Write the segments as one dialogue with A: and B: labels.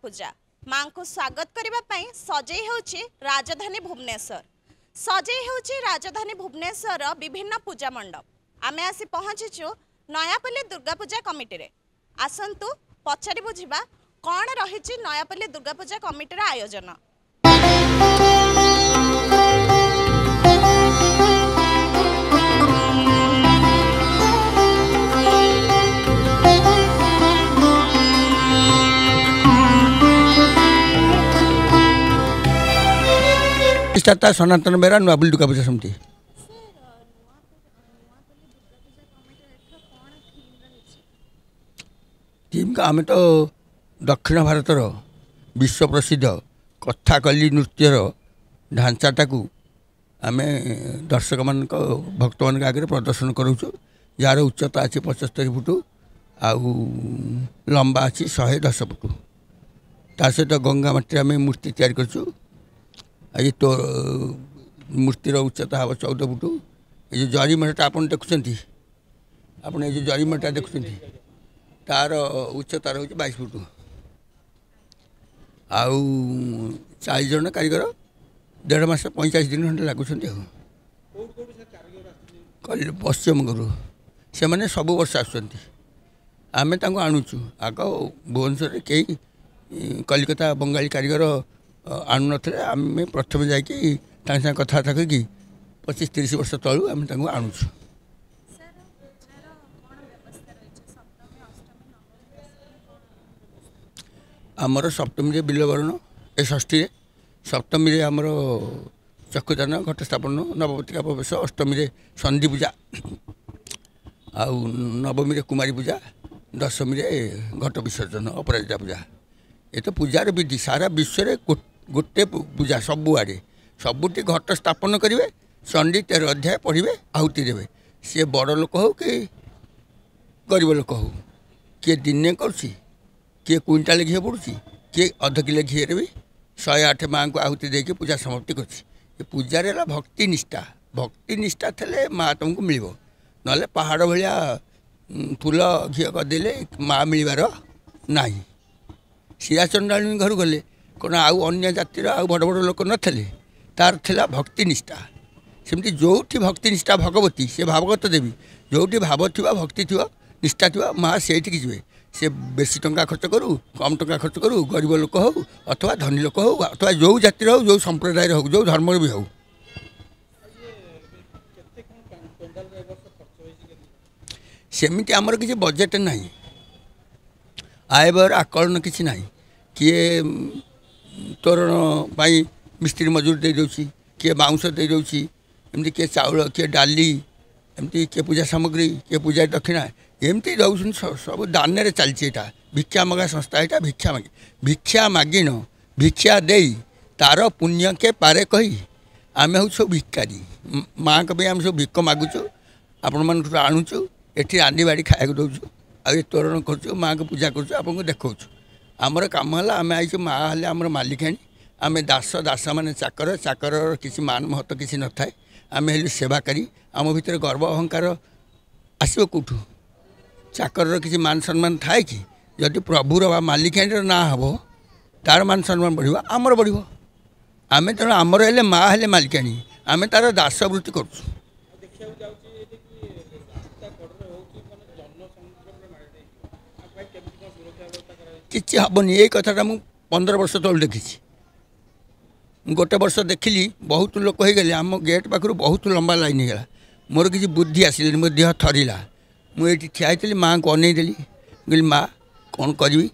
A: पूजा माँ को स्वागत करने सजई होची राजधानी भुवनेश्वर सजई होची राजधानी भुवनेश्वर विभिन्न पूजा मंडप आमे आसी पहुँचीचु नयापल्ली दुर्गा पूजा कमिटी रे आसंतु पचारि बुझिबा कौन रही नयापल्ली दुर्गा पूजा कमिटी आयोजन।
B: प्रतिष्ठाता सनातन बेरा नुआपल्ली दुर्गा पूजा समिति टीम का आम तो दक्षिण भारतर विश्व प्रसिद्ध कथाकली नृत्यर ढांचाटा को आम दर्शक मान भक्त मान आगे प्रदर्शन करूँ जार उच्चता अच्छी 75 फुट आउ लंबा अच्छी 110 फुट ता सहित गंगा माटी आम मूर्ति तैयारी करूँ ये तो मूर्तिर उच्चता हम 14 फुट ये जो जरीमटा आप देखुं आप जो जरीमटा देखुं तार उच्चता रही 22 फुट आउ 40 जन कारीगर 1.5 मास 45 दिन खंडे लगुच पश्चिमबंगू से मैंने सब वर्ष आम आणुचु आग भुवनेश्वर कई कलिकता बंगाली कारीगर आणु नथिले आम प्रथम जाकि कथबार्ता करी 25-30 वर्ष तलू आम आणुचु। आमर सप्तमी बिलवरण ए षष्ठी सप्तमी आमर चक्षुदान घट स्थापन नवपत्रिका प्रवेश अष्टमी संधि पूजा आउ नवमी कुमारी पूजा दशमी घट विसर्जन अपराजिता पूजा ये तो पूजार विधि सारा विश्व गोटे पूजा सबुआड़े सबुटी घट स्थापन करेंगे चंडी 13 अध्याय पढ़े आहुति देवे सी बड़ लोक हो कि गरीब लोक हो किए दिने करुँची किए क्विंटाल घी पड़ुची किए अध किलो घी भी 108 माँ को आहुति देके पूजा समाप्ति कर पूजार भक्ति निष्ठा थे माँ तुमको मिल ना पहाड़ भाया फूल घी करदे माँ मिलबार ना सीरा चंडाणी घर गले कौन आउ अन्य जातिर आउ बड़ बड़ लोक नथिले तार थिला भक्ति निष्ठा सेमती जो भक्ति निष्ठा भगवती से भागवत देवी जो भाव थी भक्ति थी निष्ठा थी माँ से जी से बेसी टंका खर्च करूँ कम टंका खर्च करूँ गरीब लोक हो अथवा धनी लोक हो अथवा जो जातिर हो जो संप्रदाय हो जो धर्म भी हो सेमती आमर किसी बजेट ना आय व्यय आकलन किसी ना किए तोरण पाई मिस्त्री मजूरी दे दूँ किए बाउंश दे दूँ एमती किए चाउल किए डाली एमती किए पूजा सामग्री किए पूजा दक्षिणा एमती दौन सब दान चलती भिक्षा मगा संस्था यहाँ भिक्षा मागिन भिक्षा दे तार पुण्य के पारे कही आम हूँ सब भिकारी माँ को आम सब भिक मागुचु आपण मान आणुचु एटी रांधी बाड़ी खाया दौचु आ तोरण कर माँ को पूजा कर देखा आमर कम है आम आई माँ हेल्ले आमर मालिकाणी आम दास दास मान चाकर चाकर किसी मान महत्व किसी न थाए आम हेल्लु सेवाकारी आम भितर गर्व अहंकार आसो कौटू चाकर किसी मान सम्मान थाए कि जदि प्रभुर बा मालिकाणी ना हम तार मान सम्मान बढ़ आमर बढ़ आम तेणु आमर हेल्ले माँ हेल्ले मालिकाणी आम तार दास वृत्ति करूँ किसी हेनी ये कथाटा मुझे 15 वर्ष तल देखी गोटे वर्ष देखिली बहुत लोक हो गले आम गेट पाखर बहुत लंबा लाइन होगा मोर किसी बुद्धि आसिल मो देह थरला मुझे ठियाई माँ को अनईदेली कहली माँ कौन करी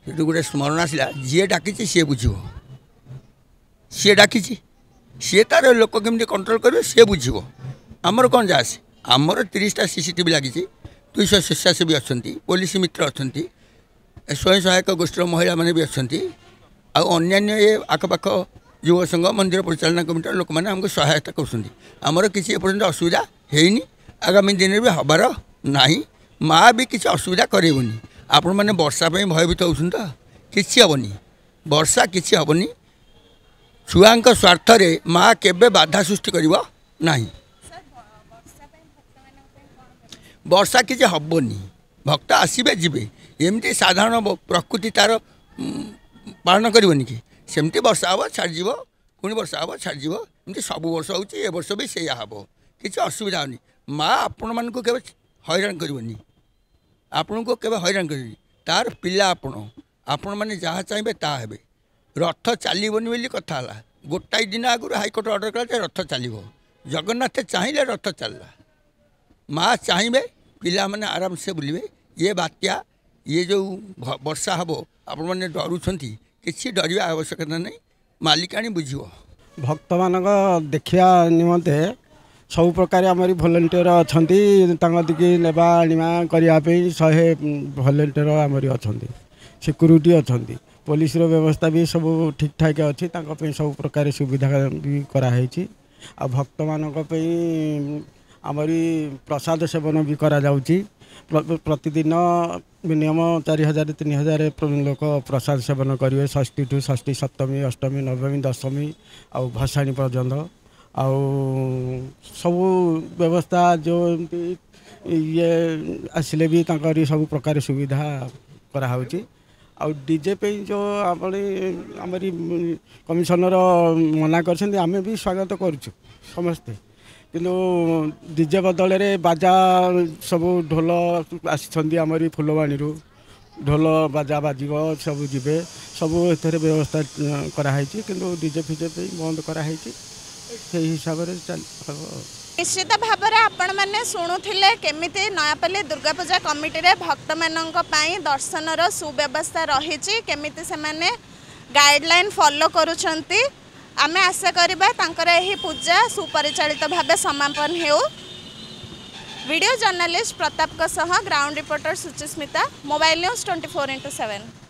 B: से गोटे स्मरण आसला जी डाकी सी बुझ सी डाकी सी तार लोक केमती कंट्रोल करेंगे सी बुझ आमर कौन जाए आमर 30टा CCTV लगी 200 स्वेच्छासेवी अच्छा पुलिस मित्र अच्छा स्वयं सहायक गोष्ठी महिला मैंने भी अच्छा अन्न्य ये आखपाख युव संघ मंदिर परिचालना कमिटी लोक मैंने आमको सहायता करमर किसी एपर्यंत असुविधा है आगामी दिन में भी हबार ना माँ भी किसी असुविधा करेबनी आपण मैंने वर्षा भयभीत होती तो किसी हेनी वर्षा किसी हेनी छुआ स्वार्थ माँ केबे बाधा सृष्टि करना वर्षा किसी हेनी भक्त आसबे जी एमती साधारण प्रकृति तार पालन करनी कि सेमती वर्षा हम छाड़ीज पुणी वर्षा हम छाड़ीज एमती सब वर्ष हो वर्ष भी से हम किसी असुविधा होनी माँ आपण मान के हैरान करनी आपण को केवे हैरान करनी तार पिला आपण मैंने जहाँ चाहिए ताहे रथ चलनी बोली कथा गोटाए दिन आगुरी हाइकोर्ट अर्डर कला रथ चलो जगन्नाथ चाहिए रथ चलला माँ चाहिए पिला मैंने आराम से बुलवे ये बात्या ये जो वर्षा हम आपण मैंने डरुंच किसी डरवा आवश्यकता नहीं मालिकाणी बुझ
C: भक्त मान देखा निमंते सब प्रकार आमरी भलेंटियर अच्छा दिखे नेबा आनिमा करने 100 भलेंटियर आमरी अच्छा सिक्यूरीटी अच्छा पुलिस व्यवस्था भी सब ठीक ठाक अच्छी सब प्रकार सुविधा भी कराई आ भक्त मान आमरी प्रसाद सेवन भी करा जाउची प्रतिदिन मिनिमम 4000 3000 लोक प्रसाद सेवन करेंगे षष्ठी टू षष्ठी सप्तमी अष्टमी नवमी दशमी आ भसाणी पर्यंत आउ सब व्यवस्था जो ये आसिले भी सब प्रकार सुविधा कराई आउ डीजे पे जो आमरी कमिशनर मना कर आमे भी स्वागत करुँ समस्ते किंतु डीजे बदल रे बाजा सब ढोल आमरी फुलवाणी ढोल बाजा बाजिब सब जीवे सब एथरे व्यवस्था कराई किंतु डीजे फिजे पे बंद कराई से हिसाब से चल
A: निश्चित भाव में आपण मैंने शुणुले केमिति नयापल्ली दुर्गा पूजा कमिटी रे भक्त मानक पई दर्शनर सुव्यवस्था रही केमिति से माने गाइडलाइन फॉलो करुछंती आमे आशा करिबा तांकर एही पूजा सुपरिचालित भाव समापन हेउ। वीडियो जर्नलिस्ट प्रताप सह ground reporter Suchismita mobile news 24/7।